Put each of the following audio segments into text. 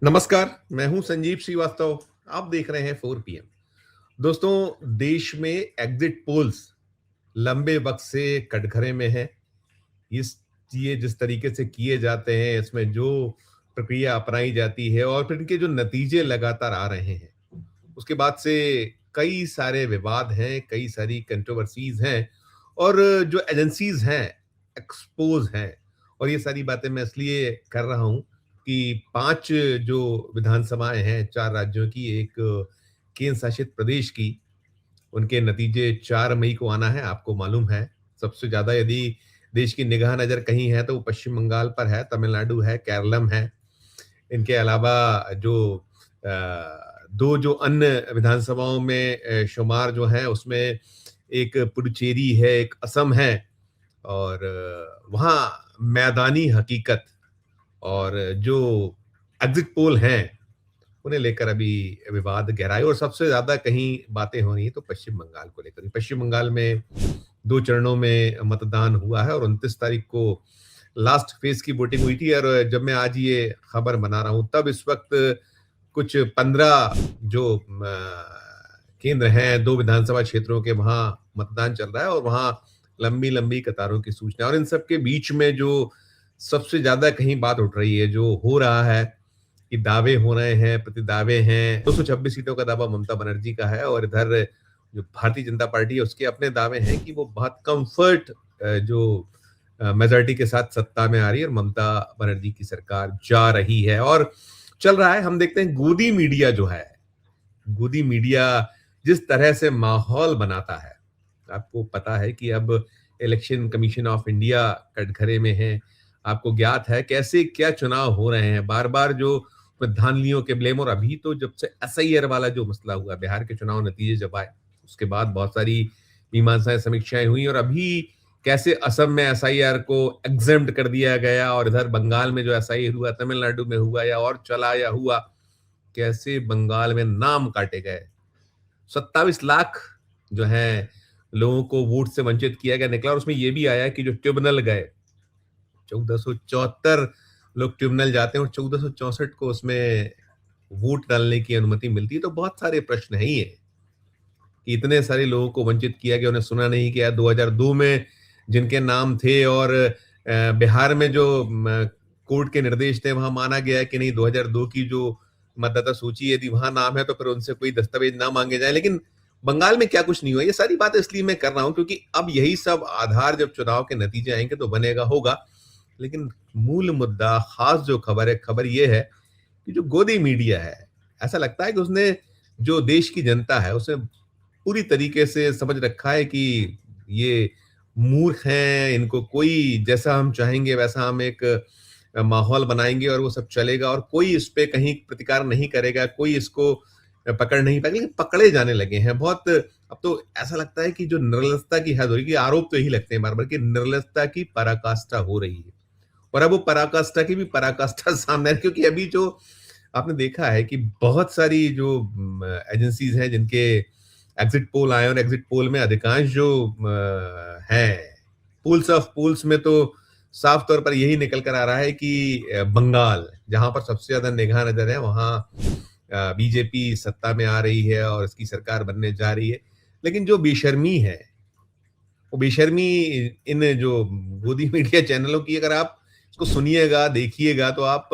नमस्कार, मैं हूं संजीव श्रीवास्तव। आप देख रहे हैं 4 पीएम। दोस्तों, देश में एग्जिट पोल्स लंबे वक्त से कटघरे में है। इस ये जिस तरीके से किए जाते हैं, इसमें जो प्रक्रिया अपनाई जाती है और फिर इनके जो नतीजे लगातार आ रहे हैं, उसके बाद से कई सारे विवाद हैं, कई सारी कंट्रोवर्सीज हैं और जो एजेंसीज हैं, एक्सपोज हैं। और ये सारी बातें मैं इसलिए कर रहा हूं कि 5 जो विधानसभाएं हैं, 4 राज्यों की, एक केंद्र शासित प्रदेश की, उनके नतीजे 4 मई को आना है। आपको मालूम है, सबसे ज्यादा यदि देश की निगाह नजर कहीं है तो वो पश्चिम बंगाल पर है, तमिलनाडु है, केरलम है। इनके अलावा जो दो जो अन्य विधानसभाओं में शुमार जो है, उसमें एक पुडुचेरी है, एक असम है। और वहाँ मैदानी हकीकत और जो एग्जिट पोल हैं, उन्हें लेकर अभी विवाद गहराए और सबसे ज्यादा कहीं बातें हो रही है तो पश्चिम बंगाल को लेकर। पश्चिम बंगाल में 2 चरणों में मतदान हुआ है और 29 तारीख को लास्ट फेज की वोटिंग हुई थी। और जब मैं आज ये खबर बना रहा हूं, तब इस वक्त कुछ 15 जो केंद्र हैं, 2 विधानसभा क्षेत्रों के, वहां मतदान चल रहा है और वहां लंबी लंबी कतारों की सूचना। और इन सब के बीच में जो सबसे ज्यादा कहीं बात उठ रही है, जो हो रहा है कि दावे हो रहे हैं, प्रति दावे हैं। 226 सीटों का दावा ममता बनर्जी का है और इधर जो भारतीय जनता पार्टी है, उसके अपने दावे हैं कि वो बहुत कंफर्ट जो मेजोरिटी के साथ सत्ता में आ रही है और ममता बनर्जी की सरकार जा रही है और चल रहा है। हम देखते हैं गोदी मीडिया जो है, गोदी मीडिया जिस तरह से माहौल बनाता है। आपको पता है कि अब इलेक्शन कमीशन ऑफ इंडिया कटघरे में है। आपको ज्ञात है कैसे क्या चुनाव हो रहे हैं, बार बार जो धांधलियों के ब्लेम। और अभी तो जब से एसआईआर वाला जो मसला हुआ, बिहार के चुनाव नतीजे जब आए, उसके बाद बहुत सारी मीमांसाएं, समीक्षाएं हुई। और अभी कैसे असम में एसआईआर को एग्जेम्प्ट कर दिया गया और इधर बंगाल में जो एसआईआर हुआ, तमिलनाडु में हुआ या और चला या हुआ, कैसे बंगाल में नाम काटे गए। 27 लाख जो है लोगों को वोट से वंचित किया गया निकला। और उसमें यह भी आया कि जो ट्रिब्यूनल गए, 1474 लोग ट्रिब्यूनल जाते हैं और 1464 को उसमें वोट डालने की अनुमति मिलती है। तो बहुत सारे प्रश्न है ही है कि इतने सारे लोगों को वंचित किया गया, उन्हें सुना नहीं गया। 2002 में जिनके नाम थे और बिहार में जो कोर्ट के निर्देश थे, वहां माना गया कि नहीं, 2002 की जो मतदाता सूची, यदि वहां नाम है तो फिर उनसे कोई दस्तावेज ना मांगे जाए। लेकिन बंगाल में क्या कुछ नहीं हुआ। ये सारी बातें इसलिए मैं कर रहा हूं क्योंकि अब यही सब आधार जब चुनाव के नतीजे आएंगे तो बनेगा होगा। लेकिन मूल मुद्दा, खास जो खबर ये है कि जो गोदी मीडिया है, ऐसा लगता है कि उसने, जो देश की जनता है, उसे पूरी तरीके से समझ रखा है कि ये मूर्ख हैं, इनको कोई जैसा हम चाहेंगे वैसा हम एक माहौल बनाएंगे और वो सब चलेगा और कोई इस पे कहीं प्रतिकार नहीं करेगा, कोई इसको पकड़ नहीं पाएगा। लेकिन पकड़े जाने लगे हैं बहुत। अब तो ऐसा लगता है कि जो निर्लजता की हद हो रही है, आरोप तो यही लगते हैं बार बार कि निर्लजता की पराकाष्ठा हो रही है। और अब वो पराकाष्ठा की भी पराकाष्ठा सामने है, क्योंकि अभी जो आपने देखा है कि बहुत सारी जो एजेंसीज हैं जिनके एग्जिट पोल आए, और एग्जिट पोल में अधिकांश जो हैं, पोल्स ऑफ पोल्स में तो साफ तौर पर यही निकल कर आ रहा है कि बंगाल, जहां पर सबसे ज्यादा निगाह नजर है, वहां बीजेपी सत्ता में आ रही है और इसकी सरकार बनने जा रही है। लेकिन जो बेशर्मी है, वो बेशर्मी इन जो गोदी मीडिया चैनलों की, अगर आप इसको सुनिएगा, देखिएगा, तो आप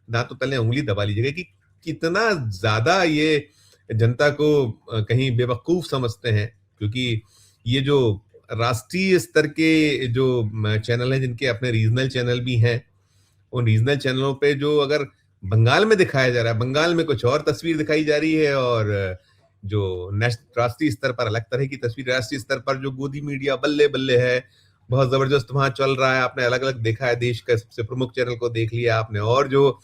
दांतों तले उंगली दबा लीजिएगा कि कितना ज्यादा ये जनता को कहीं बेवकूफ समझते हैं। क्योंकि ये जो राष्ट्रीय स्तर के जो चैनल हैं, जिनके अपने रीजनल चैनल भी हैं, उन रीजनल चैनलों पे जो अगर बंगाल में दिखाया जा रहा है, बंगाल में कुछ और तस्वीर दिखाई जा रही है, और जो राष्ट्रीय स्तर पर अलग तरह की तस्वीर, राष्ट्रीय स्तर पर जो गोदी मीडिया बल्ले बल्ले है, बहुत जबरदस्त वहां चल रहा है। आपने अलग अलग देखा है, देश का सबसे प्रमुख चैनल को देख लिया आपने, और जो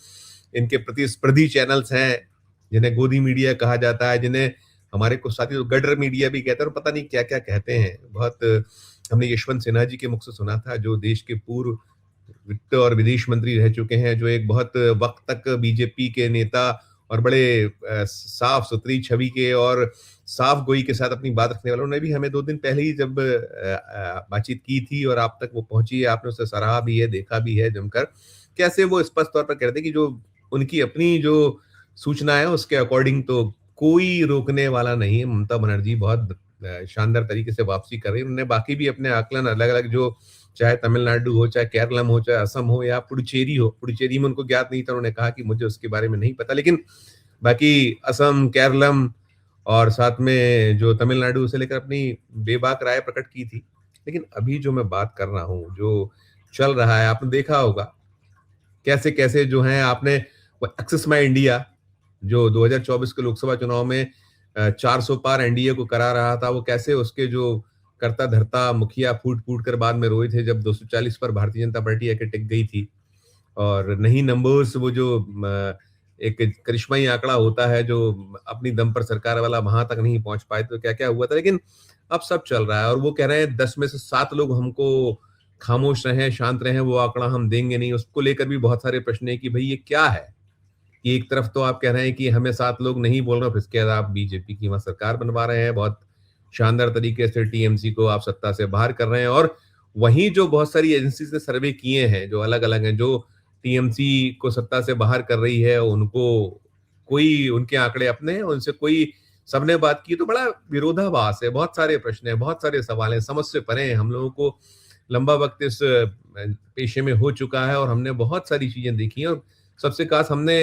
इनके प्रतिस्पर्धी चैनल्स हैं जिन्हें गोदी मीडिया कहा जाता है, जिन्हें हमारे कुछ साथी तो गडर मीडिया भी कहते हैं और पता नहीं क्या क्या कहते हैं। बहुत हमने यशवंत सिन्हा जी के मुख से सुना था, जो देश के पूर्व वित्त और विदेश मंत्री रह चुके हैं, जो एक बहुत वक्त तक बीजेपी के नेता और बड़े साफ सुथरी छवि के और साफ गोई के साथ अपनी बात रखने वालों ने भी हमें 2 दिन पहले ही जब बातचीत की थी और आप तक वो पहुंची है, आपने उसे सराहा भी है, देखा भी है जमकर, कैसे वो स्पष्ट तौर पर कहते कि जो उनकी अपनी जो सूचना है उसके अकॉर्डिंग तो कोई रोकने वाला नहीं है। ममता बनर्जी बहुत शानदार तरीके से वापसी कर रही है। उन्होंने बाकी भी अपने आकलन अलग-अलग जो चाहे तमिलनाडु हो, चाहे केरलम हो, चाहे असम हो या पुडुचेरी हो। पुडुचेरी में उनको ज्ञात नहीं था, उन्होंने कहा कि मुझे उसके बारे में नहीं पता। लेकिन बाकी असम, केरलम और साथ में जो तमिलनाडु से लेकर अपनी बेबाक राय प्रकट की थी। लेकिन अभी जो मैं बात कर रहा हूँ, जो चल रहा है, आपने देखा होगा कैसे-कैसे जो हैं आपने वो एक्सेस माय इंडिया जो 2024 के लोकसभा चुनाव में 400 पार एनडीए को करा रहा था, वो कैसे उसके जो कर्ता-धर्ता मुखिया फूट-फूट कर बाद में रोए थे जब 240 पर भारतीय जनता पार्टी आके टिक गई थी। और नहीं नंबर्स वो जो एक करिश्माई आंकड़ा होता है जो अपनी दम पर सरकार वाला वहां तक नहीं पहुंच पाए तो क्या क्या हुआ था। लेकिन अब सब चल रहा है और वो कह रहे हैं 10 में से 7 लोग हमको खामोश रहे शांत रहे, वो आंकड़ा हम देंगे नहीं। उसको लेकर भी बहुत सारे प्रश्न है कि भाई ये क्या है कि एक तरफ तो आप कह रहे हैं कि हमें 7 लोग नहीं बोल रहे, फिर इसके बाद आप बीजेपी की वहां सरकार बनवा रहे हैं, बहुत शानदार तरीके से टीएमसी को आप सत्ता से बाहर कर रहे हैं। और वहीं जो बहुत सारी एजेंसी ने सर्वे किए हैं जो अलग अलग हैं, जो टीएमसी को सत्ता से बाहर कर रही है, उनको कोई उनके आंकड़े अपने हैं, उनसे कोई सबने बात की तो बड़ा विरोधाभास है। बहुत सारे प्रश्न है, बहुत सारे सवाल हैं, समझ से परे हैं। हम लोगों को लंबा वक्त इस पेशे में हो चुका है और हमने बहुत सारी चीजें देखी हैं। और सबसे खास हमने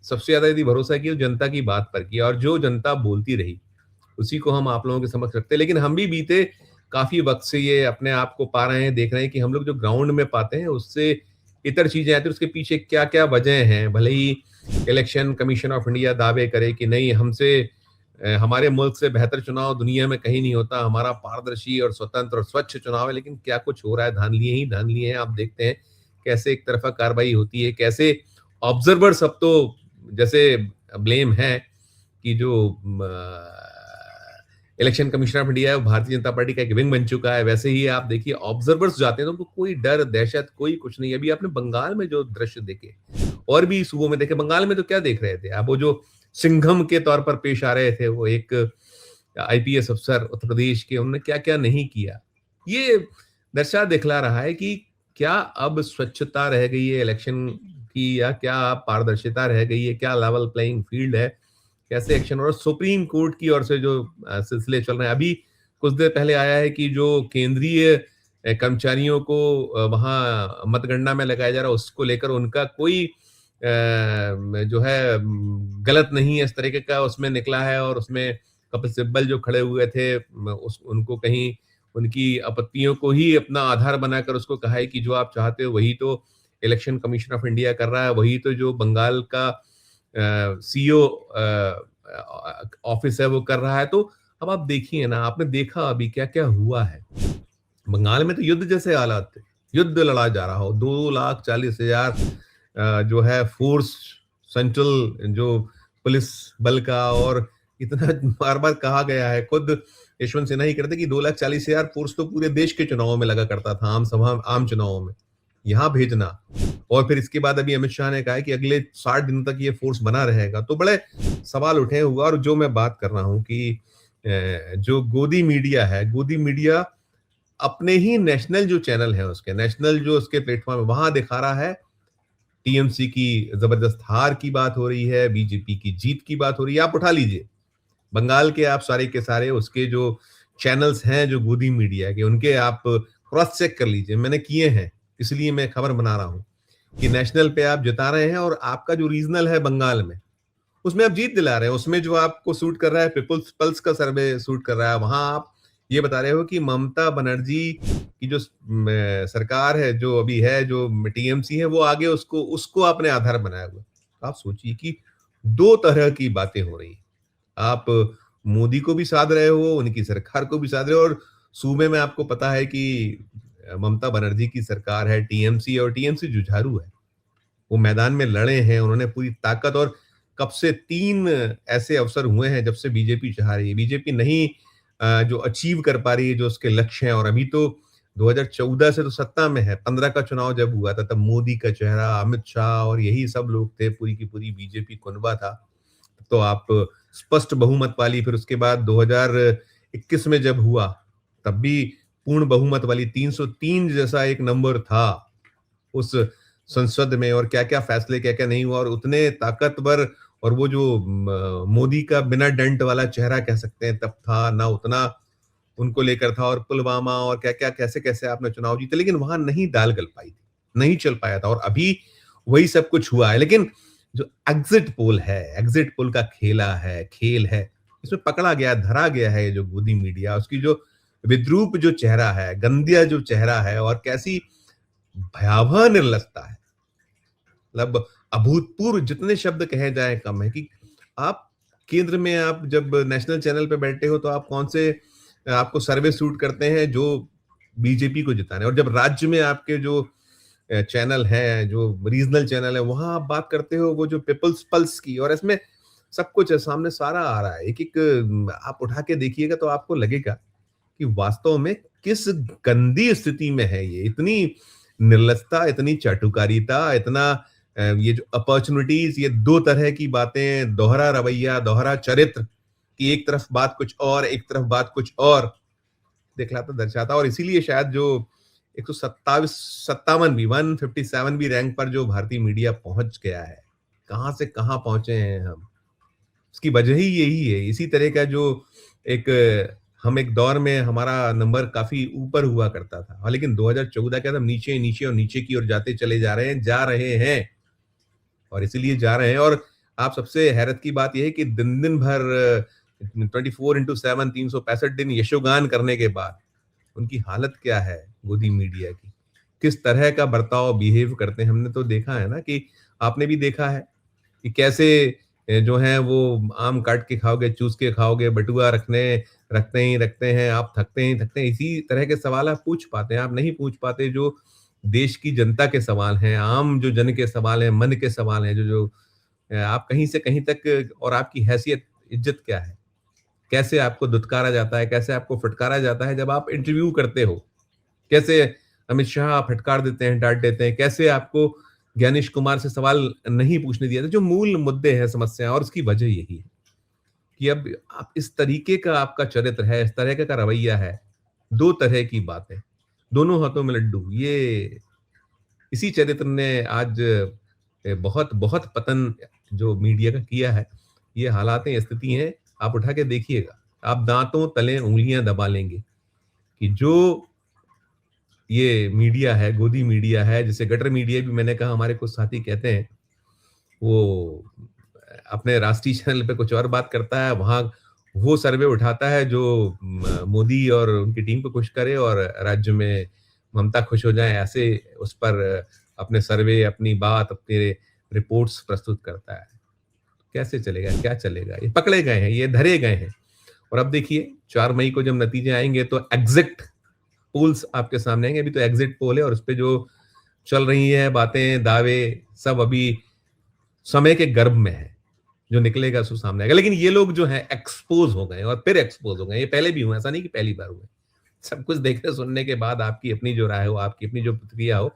सबसे ज्यादा यदि भरोसा किया तो जनता की बात पर किया और जो जनता बोलती रही उसी को हम आप लोगों के समक्ष रखते हैं। लेकिन हम भी बीते काफी वक्त से ये अपने आप को पा रहे हैं, देख रहे हैं कि हम लोग जो ग्राउंड में पाते हैं उससे इतर चीजें आती हैं, उसके पीछे क्या क्या वजह हैं। भले ही इलेक्शन कमीशन ऑफ इंडिया दावे करे कि नहीं हमसे हमारे मुल्क से बेहतर चुनाव दुनिया में कहीं नहीं होता, हमारा पारदर्शी और स्वतंत्र और स्वच्छ चुनाव है, लेकिन क्या कुछ हो रहा है, धांधलियां ही धांधलियां हैं। आप देखते हैं कैसे एक तरफा कार्रवाई होती है, कैसे ऑब्जर्वर सब तो जैसे ब्लेम है कि जो इलेक्शन कमिश्नर ऑफ इंडिया है भारतीय जनता पार्टी का एक विंग बन चुका है। वैसे ही आप देखिए ऑब्जर्वर्स जाते हैं तो उनको कोई डर दहशत कोई कुछ नहीं। अभी आपने बंगाल में जो दृश्य देखे और भी सूबों में देखे, बंगाल में तो क्या देख रहे थे आप, वो जो सिंघम के तौर पर पेश आ रहे थे, वो एक आईपीएस अफसर उत्तर प्रदेश के, उन्होंने क्या क्या नहीं किया। ये दर्शा दिखला रहा है कि क्या अब स्वच्छता रह गई है इलेक्शन की या क्या पारदर्शिता रह गई है, क्या लेवल प्लेइंग फील्ड है, कैसे एक्शन। और सुप्रीम कोर्ट की ओर से जो सिलसिले चल रहे हैं, अभी कुछ देर पहले आया है कि जो केंद्रीय कर्मचारियों को वहां मतगणना में लगाया जा रहा है उसको लेकर उनका कोई जो है गलत नहीं है इस तरीके का उसमें निकला है। और उसमें कपिल सिब्बल जो खड़े हुए थे उनको कहीं उनकी आपत्तियों को ही अपना आधार बनाकर उसको कहा है कि जो आप चाहते हो वही तो इलेक्शन कमीशन ऑफ इंडिया कर रहा है, वही तो जो बंगाल का सीईओ ऑफिस है वो कर रहा है। तो अब आप देखिए ना, आपने देखा अभी क्या क्या हुआ है बंगाल में, तो युद्ध जैसे हालात थे, युद्ध लड़ा जा रहा हो। 2,40,000 जो है फोर्स सेंट्रल जो पुलिस बल का, और इतना बार बार कहा गया है, खुद यशवंत सिन्हा ही कहते कि 2,40,000 फोर्स तो पूरे देश के चुनावों में लगा करता था, आम सभा आम चुनावों में, यहाँ भेजना। और फिर इसके बाद अभी अमित शाह ने कहा है कि अगले 60 दिनों तक ये फोर्स बना रहेगा। तो बड़े सवाल उठे हुआ। और जो मैं बात कर रहा हूं कि जो गोदी मीडिया है, गोदी मीडिया अपने ही नेशनल जो चैनल है उसके नेशनल जो उसके प्लेटफॉर्म है वहां दिखा रहा है टीएमसी की जबरदस्त हार की बात हो रही है, बीजेपी की जीत की बात हो रही है। आप उठा लीजिए बंगाल के, आप सारे के सारे उसके जो चैनल्स हैं जो गोदी मीडिया के, उनके आप क्रॉस चेक कर लीजिए। मैंने किए हैं, इसलिए मैं खबर बना रहा हूं कि नेशनल पे आप जिता रहे हैं और आपका जो रीजनल है बंगाल में उसमें आप जीत दिला रहे हैं। उसमें जो आपको सूट कर रहा है, पीपल्स पल्स का सर्वे सूट कर रहा है, वहां आप ये बता रहे हो कि ममता बनर्जी की जो सरकार है जो अभी है, जो टीएमसी है, वो आगे उसको उसको आपने आधार बनाया हुआ। आप सोचिए कि दो तरह की बातें हो रही। आप मोदी को भी साध रहे हो, उनकी सरकार को भी साध रहे हो, और सूबे में आपको पता है कि ममता बनर्जी की सरकार है, टीएमसी, और टीएमसी जुझारू है। वो मैदान में लड़े हैं, उन्होंने पूरी ताकत, और कब से 3 ऐसे अवसर हुए हैं जब से बीजेपी चाह रही है, बीजेपी नहीं जो अचीव कर पा रही है जो उसके लक्ष्य हैं। और अभी तो 2014 से तो सत्ता में है, 15 का चुनाव जब हुआ था तब मोदी का चेहरा, अमित शाह और यही सब लोग थे, पूरी की पूरी बीजेपी कुनबा था। तो आप स्पष्ट बहुमत वाली, फिर उसके बाद 2021 में जब हुआ तब भी पूर्ण बहुमत वाली 303 जैसा एक नंबर था उस संसद में और क्या-क्या फैसले, क्या-क्या नहीं हुआ, और उतने ताकतवर, और वो जो मोदी का बिना डेंट वाला चेहरा कह सकते हैं तब था, ना उतना उनको लेकर था, और पुलवामा और क्या-क्या, कैसे-कैसे आपने चुनाव जीते, लेकिन वहां नहीं दाल गल पाई थी, नहीं चल पाया था, और अभी वही सब कुछ हुआ है। लेकिन जो एग्जिट पोल है, एग्जिट पोल का खेला है, खेल है, इसमें पकड़ा गया, धरा गया है ये जो गोदी मीडिया, उसकी जो विद्रूप जो चेहरा है, गंदिया जो चेहरा है, और कैसी भयावह निर्लजता है। मतलब अभूतपूर्व, जितने शब्द कहे जाए कम है, कि आप केंद्र में, आप जब नेशनल चैनल पे बैठे हो तो आप कौन से, आपको सर्वे सूट करते हैं जो बीजेपी को जिताने, और जब राज्य में आपके जो चैनल है, जो रीजनल चैनल है, वहां आप बात करते हो वो जो पीपल्स पल्स की, और इसमें सब कुछ है, सामने सारा आ रहा है, एक एक आप उठा के देखिएगा तो आपको लगेगा कि वास्तव में किस गंदी स्थिति में है ये, इतनी निर्लजता, इतनी चाटुकारिता, इतना ये जो अपॉर्चुनिटीज, ये दो तरह की बातें, दोहरा रवैया, दोहरा चरित्र, कि एक तरफ बात कुछ और, एक तरफ बात कुछ और दिखलाता, दर्शाता, और इसीलिए शायद जो 127 57 भी 157 भी रैंक पर जो भारतीय मीडिया पहुंच गया है, कहां से कहां पहुंचे हैं हम, उसकी वजह ही यही है। इसी तरह का जो एक, हम एक दौर में हमारा नंबर काफी ऊपर हुआ करता था, और लेकिन 2014 के बाद हम नीचे नीचे और नीचे की ओर जाते चले जा रहे हैं, और इसीलिए जा रहे हैं। और आप, सबसे हैरत की बात यह है कि दिन दिन भर 24/7 365 दिन यशोगान करने के बाद उनकी हालत क्या है गोदी मीडिया की, किस तरह का बर्ताव, बिहेव करते हैं। हमने तो देखा है ना, कि आपने भी देखा है कि कैसे जो है वो आम काट के खाओगे, चूस के खाओगे, बटुआ रखते हैं, आप थकते ही थकते हैं। इसी तरह के सवाल आप पूछ पाते हैं, आप नहीं पूछ पाते जो देश की जनता के सवाल हैं, आम जो जन के सवाल हैं, मन के सवाल हैं, जो जो आप कहीं से कहीं तक, और आपकी हैसियत, इज्जत क्या है, कैसे आपको दुत्कारा जाता है, कैसे आपको फटकारा जाता है जब आप इंटरव्यू करते हो, कैसे अमित शाह फटकार देते हैं, डांट देते हैं, कैसे आपको ज्ञानेश कुमार से सवाल नहीं पूछने दिया था, जो मूल मुद्दे हैं, समस्या, और उसकी वजह यही है कि अब आप, इस तरीके का आपका चरित्र है, इस तरह का रवैया है, दो तरह की बातें, दोनों हाथों में लड्डू, ये इसी चरित्र ने आज बहुत बहुत पतन जो मीडिया का किया है। ये हालात हैं, स्थिति हैं, आप उठा के देखिएगा, आप दांतों तले उंगलियां दबा लेंगे कि जो ये मीडिया है, गोदी मीडिया है, जिसे गटर मीडिया भी मैंने कहा, हमारे कुछ साथी कहते हैं, वो अपने राष्ट्रीय चैनल पे कुछ और बात करता है, वहां वो सर्वे उठाता है जो मोदी और उनकी टीम को खुश करे, और राज्य में ममता खुश हो जाए, ऐसे उस पर अपने सर्वे, अपनी बात, अपने रिपोर्ट्स प्रस्तुत करता है। कैसे चलेगा, क्या चलेगा? ये पकड़े गए हैं, ये धरे गए हैं। और अब देखिए 4 मई को जब नतीजे आएंगे तो एग्जिट पोल्स आपके सामने आएंगे। अभी तो एग्जिट पोल है, और उस पे जो चल रही है बातें, दावे, सब अभी समय के गर्भ में है। जो निकलेगा सो सामने आएगा। लेकिन ये लोग जो हैं एक्सपोज हो गए, और फिर एक्सपोज हो गए। ये पहले भी हुए, ऐसा नहीं कि पहली बार हुए। सब कुछ देखने सुनने के बाद आपकी अपनी जो राय हो, आपकी अपनी जो प्रतिक्रिया हो,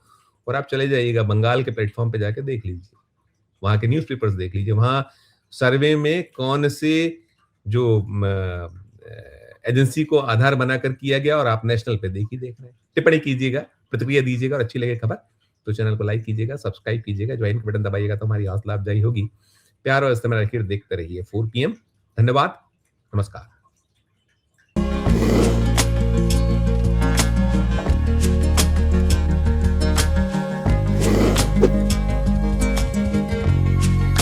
और आप चले जाइएगा बंगाल के प्लेटफॉर्म पे जाके देख लीजिए, वहां के न्यूज़पेपर्स देख लीजिए, वहां सर्वे में कौन से जो एजेंसी को आधार बनाकर किया गया, और आप नेशनल पे देख रहे हैं। टिप्पणी कीजिएगा, प्रतिक्रिया दीजिएगा, और अच्छी लगे खबर तो चैनल को लाइक कीजिएगा, सब्सक्राइब कीजिएगा, ज्वाइन का बटन दबाइएगा तो हमारी हौसला अफजाई होगी। प्यार और इस्तेमाल देखते रहिए 4 PM। धन्यवाद, नमस्कार।